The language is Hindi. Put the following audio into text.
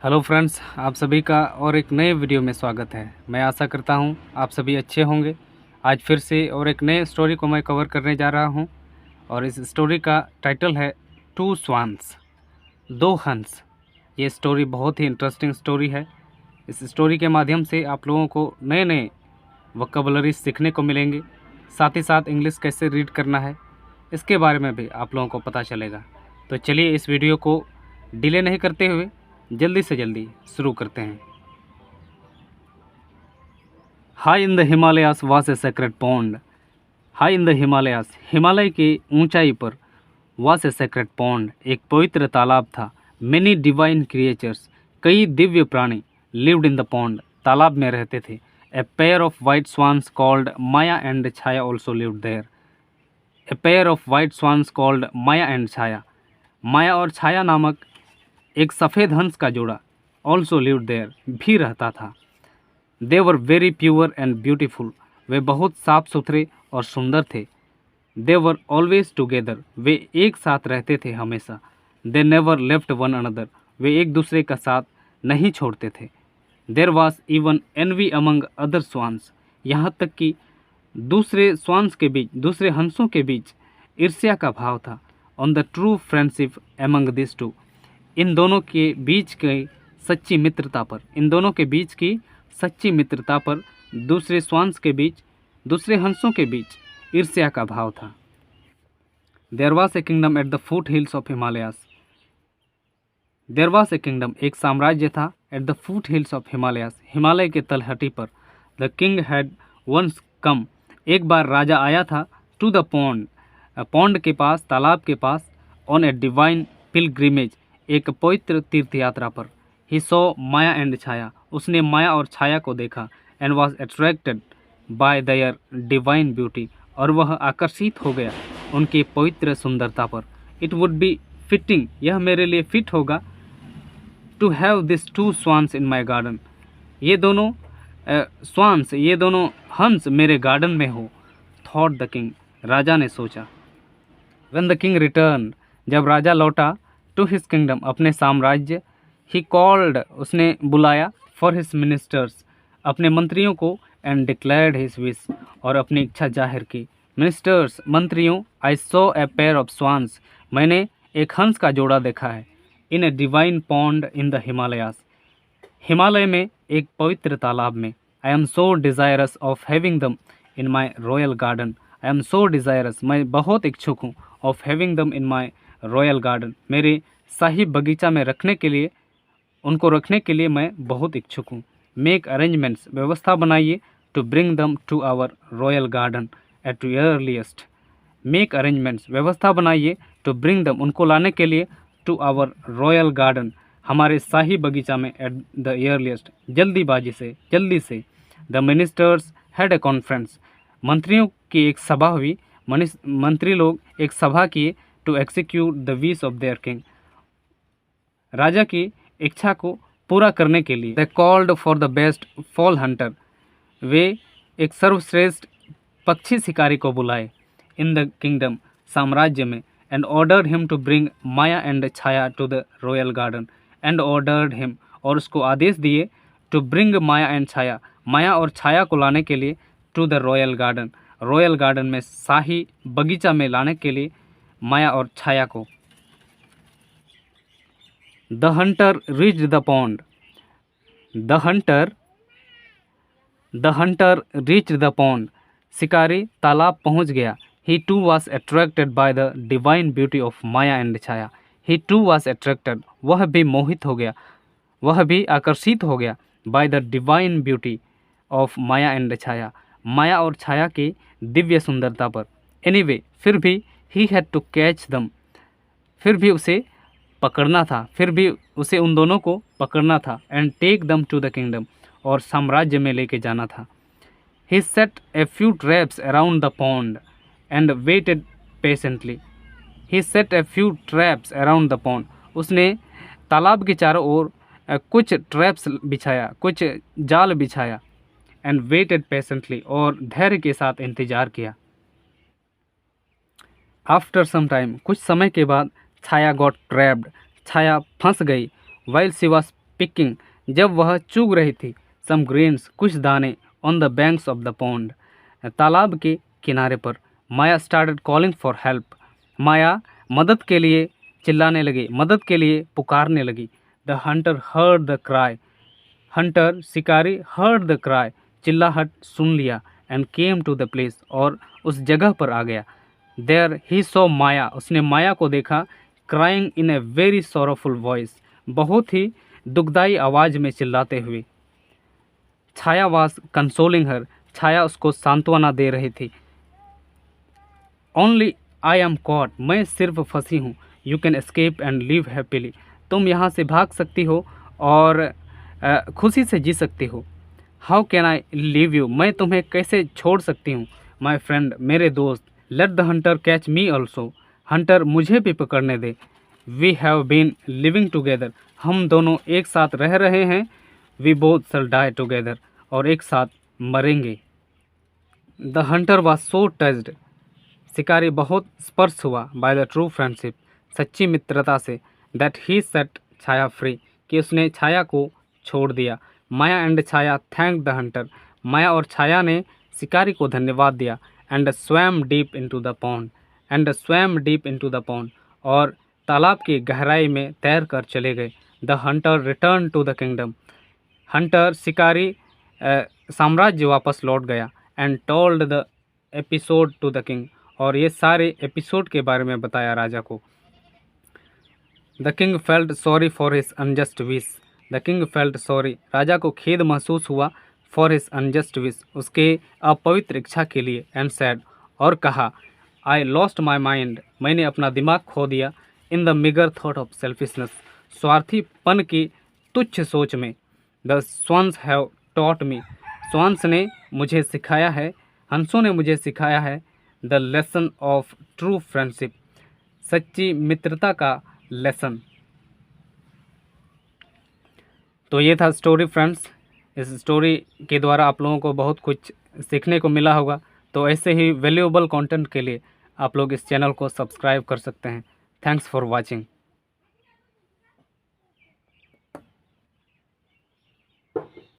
हेलो फ्रेंड्स, आप सभी का और एक नए वीडियो में स्वागत है। मैं आशा करता हूं आप सभी अच्छे होंगे। आज फिर से और एक नए स्टोरी को मैं कवर करने जा रहा हूं और इस स्टोरी का टाइटल है टू स्वान्स, दो हंस। ये स्टोरी बहुत ही इंटरेस्टिंग स्टोरी है। इस स्टोरी के माध्यम से आप लोगों को नए नए वोकैबुलरी सीखने को मिलेंगे। साथ ही साथ इंग्लिश कैसे रीड करना है इसके बारे में भी आप लोगों को पता चलेगा। तो चलिए इस वीडियो को डिले नहीं करते हुए जल्दी से जल्दी शुरू करते हैं। High in the Himalayas was a sacred pond. High in the Himalayas, Himalaya की ऊंचाई पर, वास ए सेक्रेट पॉन्ड, एक पवित्र तालाब था। मेनी डिवाइन क्रिएचर्स, कई दिव्य प्राणी, लिव्ड इन द पॉन्ड, तालाब में रहते थे। A pair of white swans called Maya and Chhaya also lived there. A pair of white swans called Maya and Chhaya, Maya और छाया नामक एक सफ़ेद हंस का जोड़ा, ऑल्सो लिव्ड देयर, भी रहता था। They were very pure and beautiful, वे बहुत साफ सुथरे और सुंदर थे। दे वर ऑलवेज टुगेदर, वे एक साथ रहते थे हमेशा। They never left one another, वे एक दूसरे का साथ नहीं छोड़ते थे। There was even envy among other swans, यहाँ तक कि दूसरे स्वान्स के बीच, दूसरे हंसों के बीच ईर्ष्या का भाव था। On the true friendship among these two, इन दोनों के बीच की सच्ची मित्रता पर, इन दोनों के बीच की सच्ची मित्रता पर दूसरे स्वान्स के बीच, दूसरे हंसों के बीच ईर्ष्या का भाव था। There was a kingdom at the foot hills of Himalayas. There was a kingdom, एक साम्राज्य था, at the foot hills of Himalayas, Himalaya के तलहटी पर। The king had once come, एक बार राजा आया था, टू द पॉन्ड, पॉन्ड के पास, तालाब के पास, ऑन ए डिवाइन पिलग्रिमेज, एक पवित्र तीर्थ यात्रा पर। ही सॉ माया एंड छाया, उसने माया और छाया को देखा। And was attracted bye there divine beauty, और वह आकर्षित हो गया उनकी पवित्र सुंदरता पर। इट वुड बी फिटिंग, यह मेरे लिए फिट होगा, to have this two swans in my garden, ये दोनों स्वान्स, ये दोनों हंस मेरे गार्डन में हो। थॉट द किंग, राजा ने सोचा। व्हेन द किंग रिटर्न, जब राजा लौटा, टू हिज किंगडम, अपने साम्राज्य, ही कॉल्ड, उसने बुलाया, फॉर हिज मिनिस्टर्स, अपने मंत्रियों को, एंड डिक्लेयर्ड हिज विश, और अपनी इच्छा जाहिर की। मिनिस्टर्स, मंत्रियों, I saw a pair of swans, मैंने एक हंस का जोड़ा देखा है। In a divine pond in the Himalayas, Himalaya में एक पवित्र तालाब में। I am so desirous of having them in my royal garden, I am so desirous, मैं बहुत इच्छुक हूँ, of having them in my royal garden, मेरे शाही बगीचा में रखने के लिए, उनको रखने के लिए मैं बहुत इच्छुक हूँ। मेक अरेंजमेंट्स, व्यवस्था बनाइए, to bring them to our royal garden at earliest. Make arrangements, व्यवस्था बनाइए, टू ब्रिंग दम, उनको लाने के लिए, टू आवर रॉयल गार्डन, हमारे शाही बगीचा में, एट द अर्लीस्ट, जल्दीबाजी से, जल्दी से। The ministers had a conference, मंत्रियों की एक सभा हुई, मंत्री लोग एक सभा किए, to execute the wish of their king, राजा की इच्छा को पूरा करने के लिए। They called for the best fowl hunter, वे एक सर्वश्रेष्ठ पक्षी शिकारी को बुलाए, इन द किंगडम, साम्राज्य में। And ordered him to bring Maya and Chhaya to the royal garden, and ordered him, और उसको आदेश दिए, to bring Maya and Chhaya, Maya और छाया को लाने के लिए, to the royal garden, royal garden में, शाही बगीचा में लाने के लिए माया और छाया को। The hunter reached the pond, the hunter reached the pond, शिकारी तालाब पहुंच गया। He too was attracted by the divine beauty of Maya and Chhaya, he too was attracted, वह भी मोहित हो गया, वह भी आकर्षित हो गया, by the divine beauty of Maya and Chhaya, Maya और छाया की दिव्य सुंदरता पर। एनीवे, फिर भी, ही हैड टू कैच दम, फिर भी उसे पकड़ना था, फिर भी उसे उन दोनों को पकड़ना था। And take them to the kingdom, और साम्राज्य में लेके जाना था। He set a few traps around the pond and waited patiently, he set a few traps around the pond, उसने तालाब के चारों ओर कुछ ट्रैप्स बिछाया, कुछ जाल बिछाया। एंड वेटेड पेशेंटली, और धैर्य के साथ इंतजार किया। आफ्टर सम टाइम, कुछ समय के बाद, छाया गॉट ट्रैप्ड, छाया फंस गई। वाइल शी वॉज पिकिंग, जब वह चुग रही थी, सम ग्रेन्स, कुछ दाने, on the banks of the pond, तालाब के किनारे पर। माया स्टार्टेड कॉलिंग फॉर हेल्प, माया मदद के लिए चिल्लाने लगी, मदद के लिए पुकारने लगी। The hunter heard the cry, hunter शिकारी, हर्ड द क्राई, चिल्लाहट सुन लिया, and came to the place, और उस जगह पर आ गया। देयर ही सॉ माया, उसने माया को देखा, crying in a very sorrowful voice, बहुत ही दुखदाई आवाज़ में चिल्लाते हुए। छाया वाज कंसोलिंग हर, छाया उसको सांत्वना दे रही थी। ओनली आई एम कॉट, मैं सिर्फ फंसी हूँ। You can escape and live happily, तुम यहाँ से भाग सकती हो और खुशी से जी सकती हो। How can I leave you, मैं तुम्हें कैसे छोड़ सकती हूँ। माई फ्रेंड, मेरे दोस्त। Let the hunter catch me also, हंटर मुझे भी पकड़ने दे। We have been living together, हम दोनों एक साथ रह रहे हैं। We both shall die together, और एक साथ मरेंगे। The hunter was so touched, शिकारी बहुत स्पर्श हुआ, बाय द ट्रू फ्रेंडशिप, सच्ची मित्रता से, that he set Chhaya free, कि उसने छाया को छोड़ दिया। Maya and Chhaya thank the hunter, Maya और छाया ने शिकारी को धन्यवाद दिया। And swam deep into the pond, and swam deep into the pond, और तालाब की गहराई में तैर कर चले गए। The hunter return to the kingdom, hunter शिकारी साम्राज्य वापस लौट गया। And told the episode to the king, और ये सारे एपिसोड के बारे में बताया राजा को। The king felt sorry for his unjust wish, the king felt sorry, राजा को खेद महसूस हुआ, फॉर हिज अनजस्ट विश, उसके अपवित्र इच्छा के लिए। एंड सैड, और कहा, आई लॉस्ट माई माइंड, मैंने अपना दिमाग खो दिया। In the meagre thought of selfishness, स्वार्थीपन की तुच्छ सोच में। The swans have taught me, swans ने मुझे सिखाया है, हंसों ने मुझे सिखाया है। The lesson of true friendship, सच्ची मित्रता का लेसन। तो ये था स्टोरी फ्रेंड्स। इस स्टोरी के द्वारा आप लोगों को बहुत कुछ सीखने को मिला होगा। तो ऐसे ही वैल्यूएबल कंटेंट के लिए आप लोग इस चैनल को सब्सक्राइब कर सकते हैं। Thanks for watching.